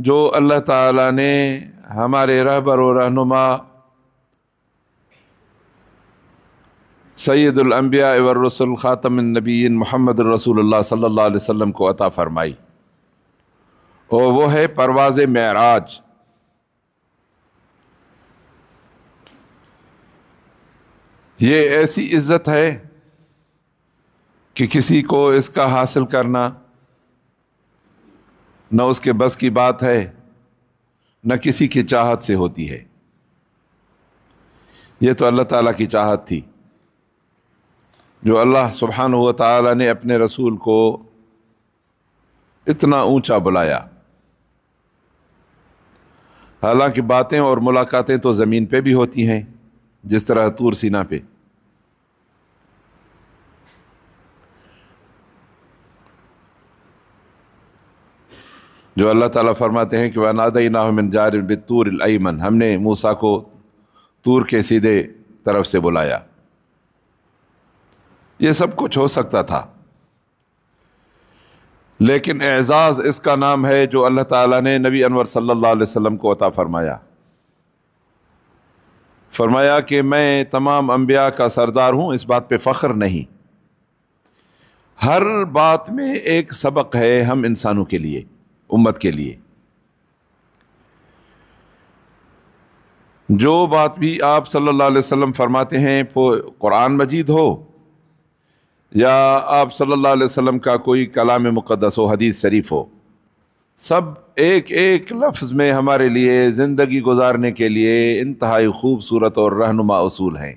جو اللہ تعالیٰ نے ہمارے رہبر و رہنما سید الانبیاء والرسل خاتم النبیین محمد الرسول اللہ صلی اللہ علیہ وسلم کو عطا فرمائی، اور وہ ہے پرواز معراج۔ یہ ایسی عزت ہے کہ کسی کو اس کا حاصل کرنا نہ اس کے بس کی بات ہے، نہ کسی کی چاہت سے ہوتی ہے۔ یہ تو اللہ تعالیٰ کی چاہت تھی، جو اللہ سبحانہ و تعالیٰ نے اپنے رسول کو اتنا اونچا بلایا۔ حالانکہ باتیں اور ملاقاتیں تو زمین پہ بھی ہوتی ہیں، جس طرح طور سینا پہ۔ جو اللہ تعالیٰ فرماتے ہیں کہ وَنَادَيْنَاهُ مِنْ جَانِبِ الطُّورِ الْأَيْمَنِ، ہم نے موسیٰ کو طور کے سیدھے طرف سے بلایا۔ یہ سب کچھ ہو سکتا تھا، لیکن اعزاز اس کا نام ہے جو اللہ تعالیٰ نے نبی انور صلی اللہ علیہ وسلم کو عطا فرمایا۔ فرمایا کہ میں تمام انبیاء کا سردار ہوں، اس بات پہ فخر نہیں۔ ہر بات میں ایک سبق ہے ہم انسانوں کے لیے، امت کے لیے۔ جو بات بھی آپ صلی اللہ علیہ وسلم فرماتے ہیں، قرآن مجید ہو یا آپ صلی اللہ علیہ وسلم کا کوئی کلام مقدس ہو، حدیث شریف ہو، سب ایک ایک لفظ میں ہمارے لیے زندگی گزارنے کے لیے انتہائی خوبصورت اور رہنما اصول ہیں۔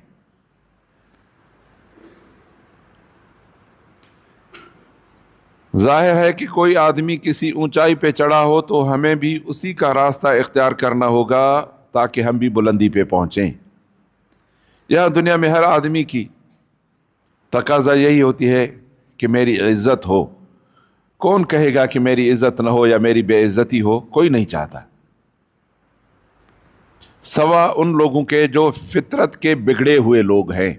ظاہر ہے کہ کوئی آدمی کسی اونچائی پہ چڑھا ہو تو ہمیں بھی اسی کا راستہ اختیار کرنا ہوگا تاکہ ہم بھی بلندی پہ پہنچیں۔ یہاں دنیا میں ہر آدمی کی تقاضا یہی ہوتی ہے کہ میری عزت ہو۔ کون کہے گا کہ میری عزت نہ ہو یا میری بے عزتی ہو؟ کوئی نہیں چاہتا، سوا ان لوگوں کے جو فطرت کے بگڑے ہوئے لوگ ہیں۔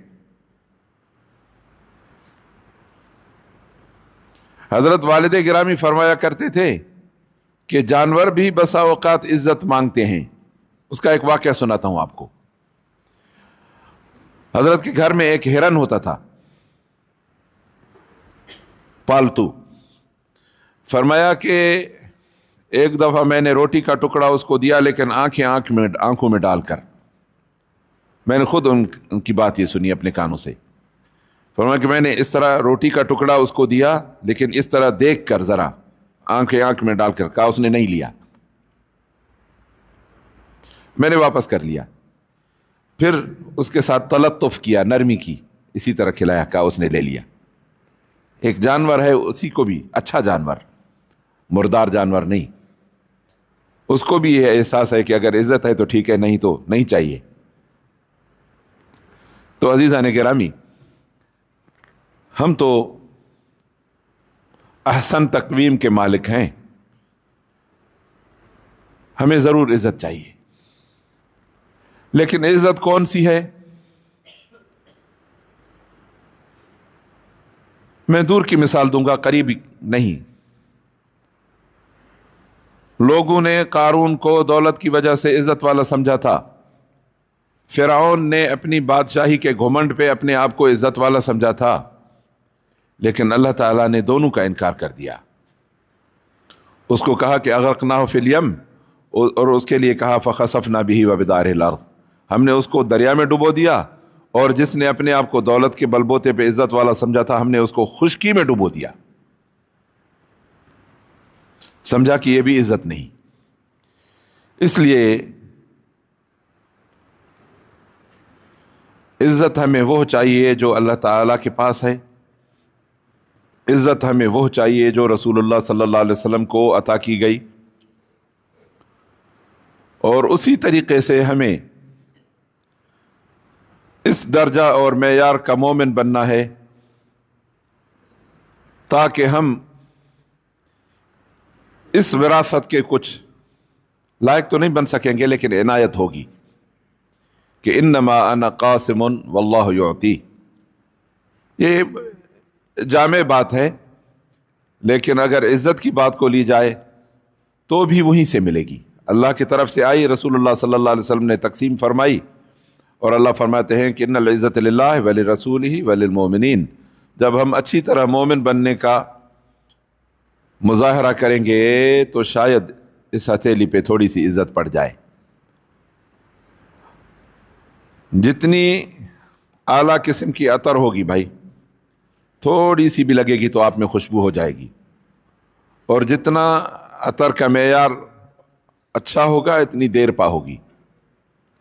حضرت والد گرامی فرمایا کرتے تھے کہ جانور بھی بسا اوقات عزت مانگتے ہیں۔ اس کا ایک واقعہ سناتا ہوں آپ کو۔ حضرت کے گھر میں ایک ہرن ہوتا تھا، پالتو۔ فرمایا کہ ایک دفعہ میں نے روٹی کا ٹکڑا اس کو دیا، لیکن آنکھوں میں ڈال کر۔ میں نے خود ان کی بات یہ سنی اپنے کانوں سے۔ فرمایا کہ میں نے اس طرح روٹی کا ٹکڑا اس کو دیا، لیکن اس طرح دیکھ کر ذرا آنکھ میں ڈال کر۔ کہا اس نے نہیں لیا، میں نے واپس کر لیا۔ پھر اس کے ساتھ تلطف کیا، نرمی کی، اسی طرح کھلایا، کہا اس نے لے لیا۔ ایک جانور ہے، اسی کو بھی اچھا جانور، مردار جانور نہیں، اس کو بھی یہ احساس ہے کہ اگر عزت ہے تو ٹھیک ہے، نہیں تو نہیں چاہیے۔ تو عزیزان گرامی، ہم تو احسن تقویم کے مالک ہیں، ہمیں ضرور عزت چاہیے، لیکن عزت کون سی ہے؟ میں دور کی مثال دوں گا، قریب نہیں۔ لوگوں نے قارون کو دولت کی وجہ سے عزت والا سمجھا تھا، فرعون نے اپنی بادشاہی کے گھمنڈ پہ اپنے آپ کو عزت والا سمجھا تھا، لیکن اللہ تعالیٰ نے دونوں کا انکار کر دیا۔ اس کو کہا کہ اغرقناہ فی الیم، اور اس کے لیے کہا فخسفنا بہ وبدارہ الارض، ہم نے اس کو دریا میں ڈبو دیا، اور جس نے اپنے آپ کو دولت کے بلبوتے پہ عزت والا سمجھا تھا، ہم نے اس کو خشکی میں ڈبو دیا۔ سمجھا کہ یہ بھی عزت نہیں۔ اس لیے عزت ہمیں وہ چاہیے جو اللہ تعالیٰ کے پاس ہے، عزت ہمیں وہ چاہیے جو رسول اللہ صلی اللہ علیہ وسلم کو عطا کی گئی، اور اسی طریقے سے ہمیں اس درجہ اور معیار کا مومن بننا ہے، تاکہ ہم اس وراثت کے کچھ لائق تو نہیں بن سکیں گے، لیکن عنایت ہوگی کہ انما انا قاسم واللہ یعطی۔ یہ جامع بات ہے، لیکن اگر عزت کی بات کو لی جائے تو بھی وہیں سے ملے گی، اللہ کی طرف سے آئی، رسول اللہ صلی اللہ علیہ وسلم نے تقسیم فرمائی، اور اللہ فرماتے ہیں کہ ان العزت للہ ولرسولہ وللمؤمنین۔ جب ہم اچھی طرح مومن بننے کا مظاہرہ کریں گے تو شاید اس ہتھیلی پہ تھوڑی سی عزت پڑ جائے۔ جتنی اعلیٰ قسم کی عطر ہوگی بھائی، تھوڑی سی بھی لگے گی تو آپ میں خوشبو ہو جائے گی، اور جتنا عطر کا معیار اچھا ہوگا اتنی دیر پا ہوگی۔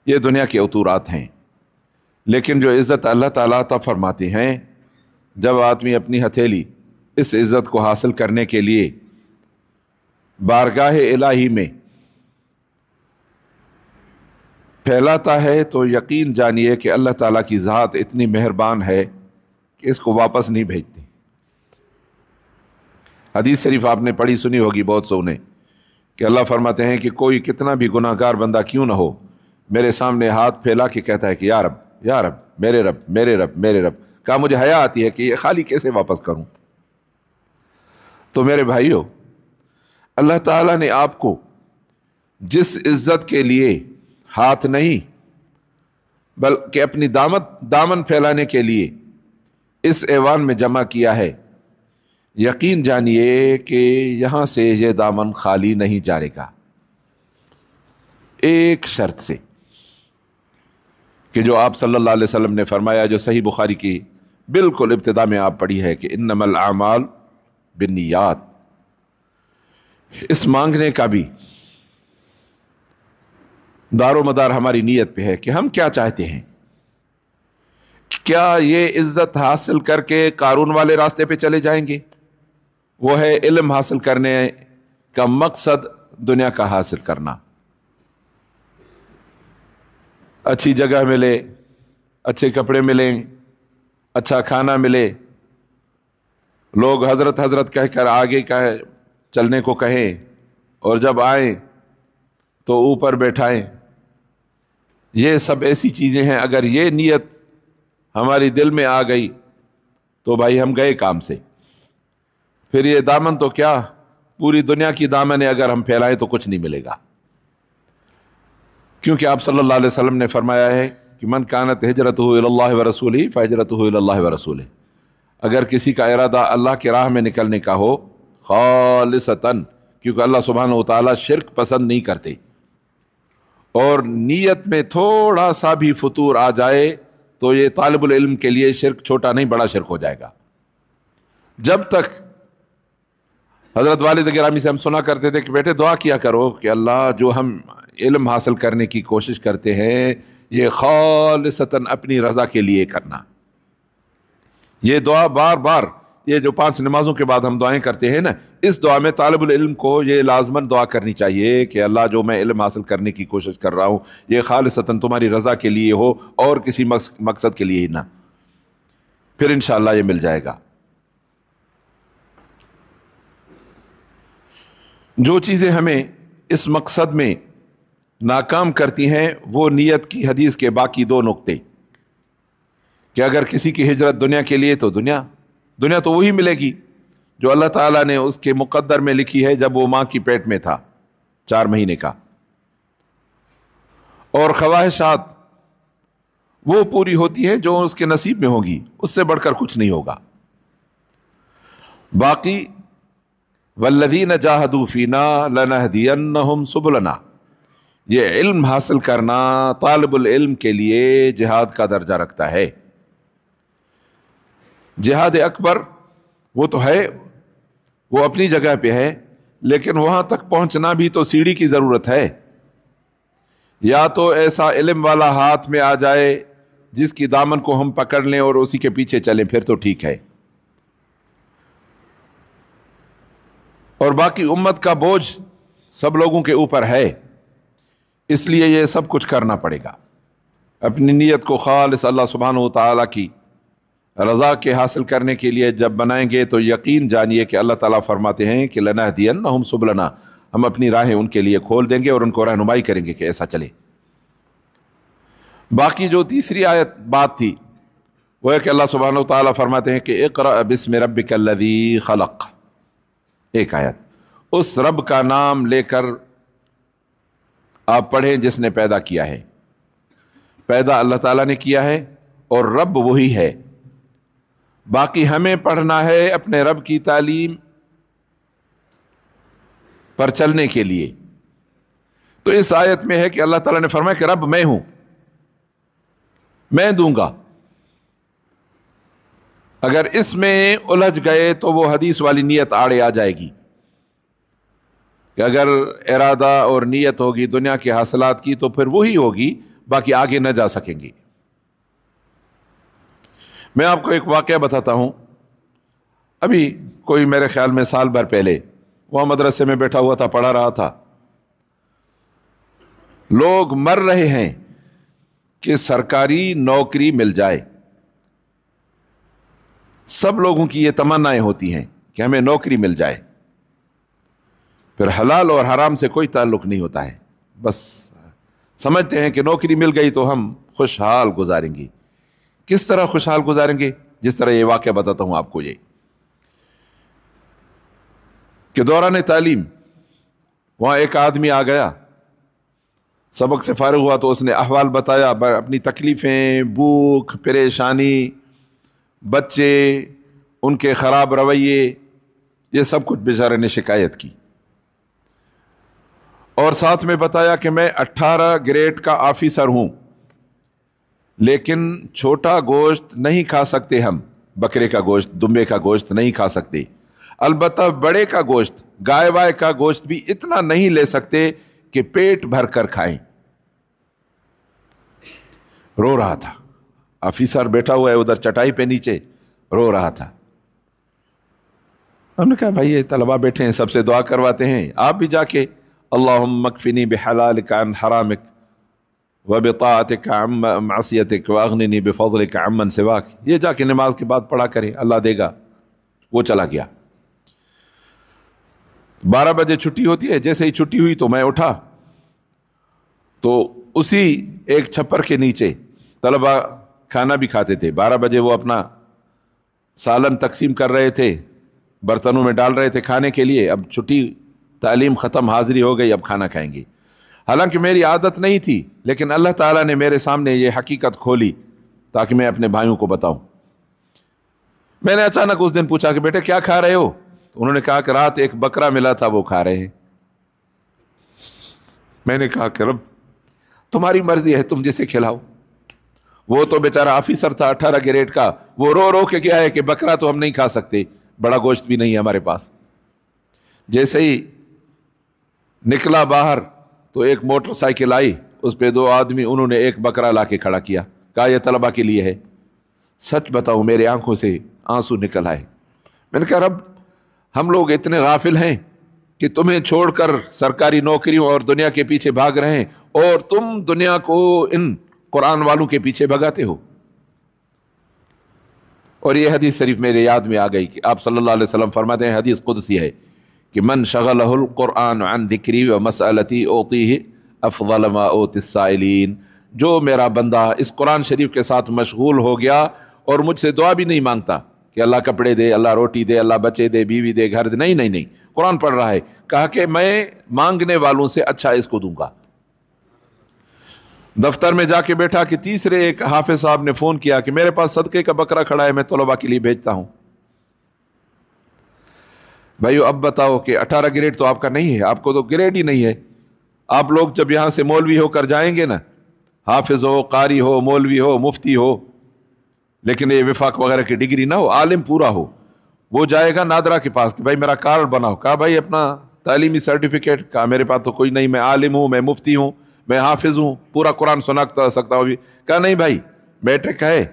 یہ دنیا کے عطورات ہیں، لیکن جو عزت اللہ تعالیٰ عطا فرماتے ہیں، جب آدمی اپنی ہتھیلی اس عزت کو حاصل کرنے کے لیے بارگاہ الہی میں پھیلاتا ہے تو یقین جانیے کہ اللہ تعالیٰ کی ذات اتنی مہربان ہے کہ اس کو واپس نہیں بھیجتی۔ حدیث شریف آپ نے پڑھی سنی ہوگی بہت سو نے، کہ اللہ فرماتے ہیں کہ کوئی کتنا بھی گناہ گار بندہ کیوں نہ ہو، میرے سامنے ہاتھ پھیلا کے کہتا ہے کہ یا رب یا رب، میرے رب میرے رب میرے رب، کہا مجھے حیا آتی ہے کہ یہ خالی کیسے واپس کروں۔ تو میرے بھائیو، اللہ تعالیٰ نے آپ کو جس عزت کے لیے ہاتھ نہیں بلکہ اپنی دامن پھیلانے کے لیے اس ایوان میں جمع کیا ہے، یقین جانیے کہ یہاں سے یہ دامن خالی نہیں جائے گا، ایک شرط سے، کہ جو آپ صلی اللہ علیہ وسلم نے فرمایا، جو صحیح بخاری کی بالکل ابتدا میں آپ پڑھی ہے کہ انما الاعمال بالنیات۔ اس مانگنے کا بھی دار و مدار ہماری نیت پہ ہے کہ ہم کیا چاہتے ہیں۔ کیا یہ عزت حاصل کر کے قارون والے راستے پہ چلے جائیں گے؟ وہ ہے علم حاصل کرنے کا مقصد دنیا کا حاصل کرنا، اچھی جگہ ملے، اچھے کپڑے ملیں، اچھا کھانا ملے، لوگ حضرت حضرت کہہ کر آگے چلنے کو کہیں، اور جب آئیں تو اوپر بیٹھائیں۔ یہ سب ایسی چیزیں ہیں، اگر یہ نیت ہماری دل میں آ گئی تو بھائی ہم گئے کام سے۔ پھر یہ دامن تو کیا، پوری دنیا کی دامن اگر ہم پھیلائیں تو کچھ نہیں ملے گا، کیونکہ آپ صلی اللہ علیہ وسلم نے فرمایا ہے کہ من کانت ہجرتہ الی اللہ ورسولہ فہجرتہ الی اللہ ورسولہ۔ اگر کسی کا ارادہ اللہ کی راہ میں نکلنے کا ہو خالصتاً، کیونکہ اللہ سبحانہ و تعالیٰ شرک پسند نہیں کرتے، اور نیت میں تھوڑا سا بھی فطور آ جائے تو یہ طالب العلم کے لیے شرک چھوٹا نہیں بڑا شرک ہو جائے گا۔ جب تک حضرت والد گرامی سے ہم سنا کرتے تھے کہ بیٹے دعا کیا کرو کہ اللہ جو ہم علم حاصل کرنے کی کوشش کرتے ہیں یہ خالصتاً اپنی رضا کے لیے کرنا۔ یہ دعا بار بار، یہ جو 5 نمازوں کے بعد ہم دعائیں کرتے ہیں نا، اس دعا میں طالب العلم کو یہ لازماً دعا کرنی چاہیے کہ اللہ جو میں علم حاصل کرنے کی کوشش کر رہا ہوں یہ خالصتاً تمہاری رضا کے لیے ہو اور کسی مقصد کے لیے ہی نہ، پھر انشاءاللہ یہ مل جائے گا۔ جو چیزیں ہمیں اس مقصد میں ناکام کرتی ہیں وہ نیت کی حدیث کے باقی 2 نقطے، کہ اگر کسی کی ہجرت دنیا کے لیے تو دنیا تو وہی ملے گی جو اللہ تعالیٰ نے اس کے مقدر میں لکھی ہے جب وہ ماں کی پیٹ میں تھا 4 مہینے کا، اور خواہشات وہ پوری ہوتی ہیں جو اس کے نصیب میں ہوگی، اس سے بڑھ کر کچھ نہیں ہوگا۔ باقی والذین جاہدوا فینا لنہدینہم سبلنا، یہ علم حاصل کرنا طالب العلم کے لیے جہاد کا درجہ رکھتا ہے۔ جہاد اکبر وہ تو ہے، وہ اپنی جگہ پہ ہے، لیکن وہاں تک پہنچنا بھی تو سیڑھی کی ضرورت ہے۔ یا تو ایسا علم والا ہاتھ میں آ جائے جس کی دامن کو ہم پکڑ لیں اور اسی کے پیچھے چلیں، پھر تو ٹھیک ہے، اور باقی امت کا بوجھ سب لوگوں کے اوپر ہے، اس لیے یہ سب کچھ کرنا پڑے گا۔ اپنی نیت کو خالص اللہ سبحانہ و تعالیٰ کی رضا کے حاصل کرنے کے لیے جب بنائیں گے تو یقین جانیے کہ اللہ تعالیٰ فرماتے ہیں کہ لنہدینہم سبلنا، ہم اپنی راہیں ان کے لیے کھول دیں گے اور ان کو رہنمائی کریں گے کہ ایسا چلے۔ باقی جو تیسری بات تھی وہ ہے کہ اللہ سبحانہ و تعالیٰ فرماتے ہیں کہ اقرأ بسم ربک الذی خلق، ایک آیت، اس رب کا نام لے کر آپ پڑھیں جس نے پیدا کیا ہے. پیدا اللہ تعالیٰ نے کیا ہے اور رب وہی ہے. باقی ہمیں پڑھنا ہے اپنے رب کی تعلیم پر چلنے کے لیے. تو اس آیت میں ہے کہ اللہ تعالیٰ نے فرمایا کہ رب میں ہوں، میں دوں گا. اگر اس میں الجھ گئے تو وہ حدیث والی نیت آڑے آ جائے گی کہ اگر ارادہ اور نیت ہوگی دنیا کے حاصلات کی تو پھر وہی ہوگی، باقی آگے نہ جا سکیں گے. میں آپ کو ایک واقعہ بتاتا ہوں. ابھی کوئی میرے خیال میں سال بھر پہلے وہاں مدرسے میں بیٹھا ہوا تھا، پڑھا رہا تھا. لوگ مر رہے ہیں کہ سرکاری نوکری مل جائے. سب لوگوں کی یہ تمنائیں ہوتی ہیں کہ ہمیں نوکری مل جائے. پھر حلال اور حرام سے کوئی تعلق نہیں ہوتا ہے، بس سمجھتے ہیں کہ نوکری مل گئی تو ہم خوشحال گزاریں گے. کس طرح خوشحال گزاریں گے؟ جس طرح یہ واقعہ بتاتا ہوں آپ کو، یہ کہ دوران تعلیم وہاں ایک آدمی آ گیا، سبق سے فارغ ہوا تو اس نے احوال بتایا، اپنی تکلیفیں، بھوک، پریشانی، بچے، ان کے خراب رویے، یہ سب کچھ بیچارے نے شکایت کی. اور ساتھ میں بتایا کہ میں 18 گریڈ کا آفیسر ہوں، لیکن چھوٹا گوشت نہیں کھا سکتے ہم، بکرے کا گوشت، دمبے کا گوشت نہیں کھا سکتے. البتہ بڑے کا گوشت، گائے وائے کا گوشت بھی اتنا نہیں لے سکتے کہ پیٹ بھر کر کھائیں. رو رہا تھا. آفیسر بیٹھا ہوا ہے ادھر چٹائی پہ نیچے، رو رہا تھا. ہم نے کہا بھائی یہ طلبہ بیٹھے ہیں، سب سے دعا کرواتے ہیں، آپ بھی جا کے اللہم اکفنی بحلالک عن حرامک وبطاعتک عن معصیتک واغننی بفضلک عمن سواک، یہ جا کے نماز کے بعد پڑھا کریں، اللہ دے گا. وہ چلا گیا. 12 بجے چھٹی ہوتی ہے. جیسے ہی چھٹی ہوئی تو میں اٹھا تو اسی ایک چھپر کے نیچے طلبہ کھانا بھی کھاتے تھے. 12 بجے وہ اپنا سالن تقسیم کر رہے تھے، برتنوں میں ڈال رہے تھے کھانے کے لیے. اب چھٹی، تعلیم ختم، حاضری ہو گئی، اب کھانا کھائیں گے. حالانکہ میری عادت نہیں تھی، لیکن اللہ تعالیٰ نے میرے سامنے یہ حقیقت کھولی تاکہ میں اپنے بھائیوں کو بتاؤں. میں نے اچانک اس دن پوچھا کہ بیٹے کیا کھا رہے ہو؟ تو انہوں نے کہا کہ رات ایک بکرا ملا تھا وہ کھا رہے ہیں. میں نے کہا کہ رب تمہاری مرضی ہے، تم جسے کھلاؤ. وہ تو بیچارہ آفیسر تھا 18 گریڈ کا، وہ رو رو کے کیا ہے کہ بکرا تو ہم نہیں کھا سکتے، بڑا گوشت بھی نہیں ہے ہمارے پاس. جیسے ہی نکلا باہر تو ایک موٹر سائیکل آئی، اس پہ 2 آدمی، انہوں نے ایک بکرا لا کے کھڑا کیا، کہا یہ طلبہ کے لیے ہے. سچ بتاؤں میرے آنکھوں سے آنسو نکل آئے. میں نے کہا رب ہم لوگ اتنے غافل ہیں کہ تمہیں چھوڑ کر سرکاری نوکریوں اور دنیا کے پیچھے بھاگ رہے ہیں، اور تم دنیا کو ان قرآن والوں کے پیچھے بھگاتے ہو. اور یہ حدیث شریف میرے یاد میں آ گئی کہ آپ صلی اللہ علیہ وسلم فرماتے ہیں، حدیث قدسی ہے کہ من شغلہ القرآن عن ذکری و مسألتی اوتیہ افضل ما اوتی السائلین، جو میرا بندہ اس قرآن شریف کے ساتھ مشغول ہو گیا اور مجھ سے دعا بھی نہیں مانگتا کہ اللہ کپڑے دے، اللہ روٹی دے، اللہ بچے دے، بیوی دے، گھر دے، نہیں، قرآن پڑھ رہا ہے، کہا کہ میں مانگنے والوں سے اچھا اس کو دوں گا. دفتر میں جا کے بیٹھا کہ تیسرے ایک حافظ صاحب نے فون کیا کہ میرے پاس صدقے کا بکرا کھڑا ہے، میں طلباء کے لیے بھیجتا ہوں. بھائیو اب بتاؤ کہ 18 گریڈ تو آپ کا نہیں ہے، آپ کو تو گریڈ ہی نہیں ہے. آپ لوگ جب یہاں سے مولوی ہو کر جائیں گے نا، حافظ ہو، قاری ہو، مولوی ہو، مفتی ہو، لیکن یہ وفاق وغیرہ کی ڈگری نہ ہو، عالم پورا ہو، وہ جائے گا نادرا کے پاس کہ بھائی میرا کارڈ بناؤ. کہا بھائی اپنا تعلیمی سرٹیفکیٹ. کہا میرے پاس تو کوئی نہیں، میں عالم ہوں، میں مفتی ہوں، میں حافظ ہوں، پورا قرآن سنا سکتا ہوں بھی. کہا نہیں بھائی میٹرک ہے،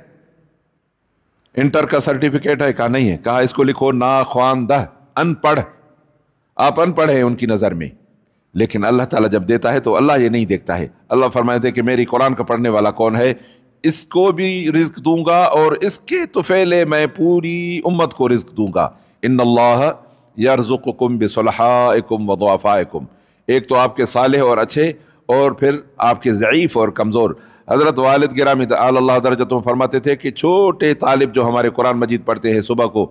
انٹر کا سرٹیفکیٹ ہے؟ کہا نہیں ہے. کہا اس کو لکھو ناخواندہ، ان پڑھ. آپ ان پڑھ ہیں ان کی نظر میں، لیکن اللہ تعالیٰ جب دیتا ہے تو اللہ یہ نہیں دیکھتا ہے. اللہ فرماتے ہیں کہ میری قرآن کا پڑھنے والا کون ہے، اس کو بھی رزق دوں گا اور اس کے طفیلے میں پوری امت کو رزق دوں گا. ان اللہ یرزقکم بصلحائکم وضعفائکم، ایک تو آپ کے صالح اور اچھے، اور پھر آپ کے ضعیف اور کمزور. حضرت والد گرامی تعالی اللہ درجتہم فرماتے تھے کہ چھوٹے طالب جو ہمارے قرآن مجید پڑھتے ہیں صبح کو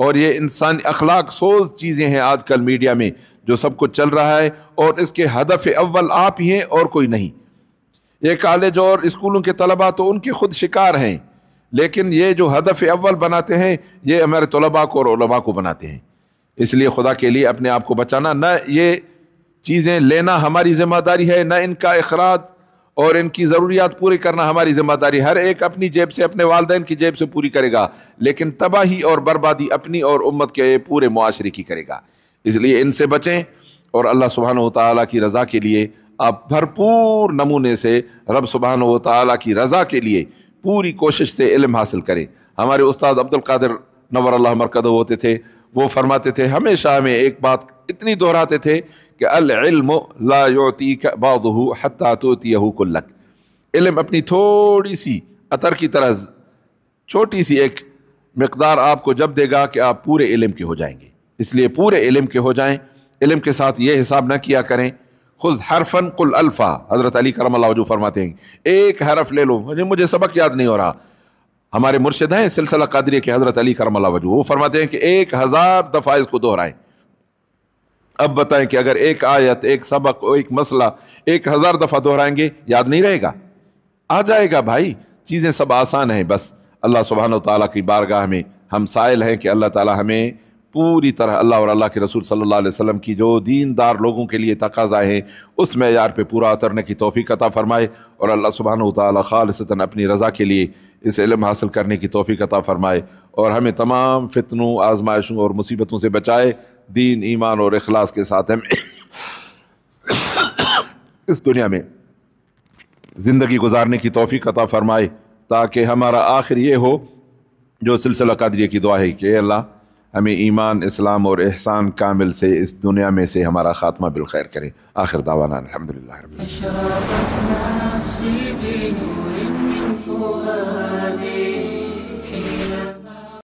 اور یہ انسانی اخلاق سوز چیزیں ہیں آج کل میڈیا میں جو سب کچھ چل رہا ہے، اور اس کے ہدف اول آپ ہی ہیں اور کوئی نہیں۔ یہ کالج اور اسکولوں کے طلباء تو ان کے خود شکار ہیں، لیکن یہ جو ہدف اول بناتے ہیں یہ ہمارے طلباء کو اور علماء کو بناتے ہیں۔ اس لیے خدا کے لیے اپنے آپ کو بچانا، نہ یہ چیزیں لینا ہماری ذمہ داری ہے، نہ ان کا اخراج اور ان کی ضروریات پوری کرنا ہماری ذمہ داری۔ ہر ایک اپنی جیب سے، اپنے والدین کی جیب سے پوری کرے گا، لیکن تباہی اور بربادی اپنی اور امت کے پورے معاشرے کی کرے گا۔ اس لیے ان سے بچیں، اور اللہ سبحانہ و تعالیٰ کی رضا کے لیے آپ بھرپور نمونے سے رب سبحانہ و تعالیٰ کی رضا کے لیے پوری کوشش سے علم حاصل کریں۔ ہمارے استاد عبد القادر نور اللہ مرکزہ ہوتے تھے، وہ فرماتے تھے، ہمیشہ ہمیں ایک بات اتنی دہراتے تھے کہ العلم لا یعطیک بعضہ حتی تؤتیہ کلک۔ علم اپنی تھوڑی سی عطر کی طرح چھوٹی سی ایک مقدار آپ کو جب دے گا کہ آپ پورے علم کے ہو جائیں گے۔ اس لیے پورے علم کے ہو جائیں، علم کے ساتھ یہ حساب نہ کیا کریں خذ حرفا قل الفا۔ حضرت علی کرم اللہ وجہہ فرماتے ہیں ایک حرف لے لو، مجھے سبق یاد نہیں ہو رہا۔ ہمارے مرشد ہیں سلسلہ قادریہ کے حضرت علی کرم اللہ وجہہ، وہ فرماتے ہیں کہ 1000 دفعہ اس کو دہرائیں۔ اب بتائیں کہ اگر ایک آیت، ایک سبق، ایک مسئلہ 1000 دفعہ دہرائیں گے، یاد نہیں رہے گا؟ آ جائے گا بھائی، چیزیں سب آسان ہیں۔ بس اللہ سبحانہ و تعالیٰ کی بارگاہ میں ہم سائل ہیں کہ اللہ تعالیٰ ہمیں پوری طرح اللہ اور اللہ کے رسول صلی اللہ علیہ وسلم کی جو دیندار لوگوں کے لیے تقاضائے ہیں اس معیار پہ پورا اترنے کی توفیق عطا فرمائے، اور اللہ سبحانہ و تعالیٰ خالصتاً اپنی رضا کے لیے اس علم حاصل کرنے کی توفیق عطا فرمائے، اور ہمیں تمام فتنوں، آزمائشوں اور مصیبتوں سے بچائے، دین، ایمان اور اخلاص کے ساتھ ہمیں اس دنیا میں زندگی گزارنے کی توفیق عطا فرمائے، تاکہ ہمارا آخر یہ ہو جو سلسلہ قادریہ کی دعا ہے کہ اے اللہ ہمیں ایمان، اسلام اور احسان کامل سے اس دنیا میں سے ہمارا خاتمہ بالخیر کرے۔ آخر دعوانا الحمدللہ رب العالمین۔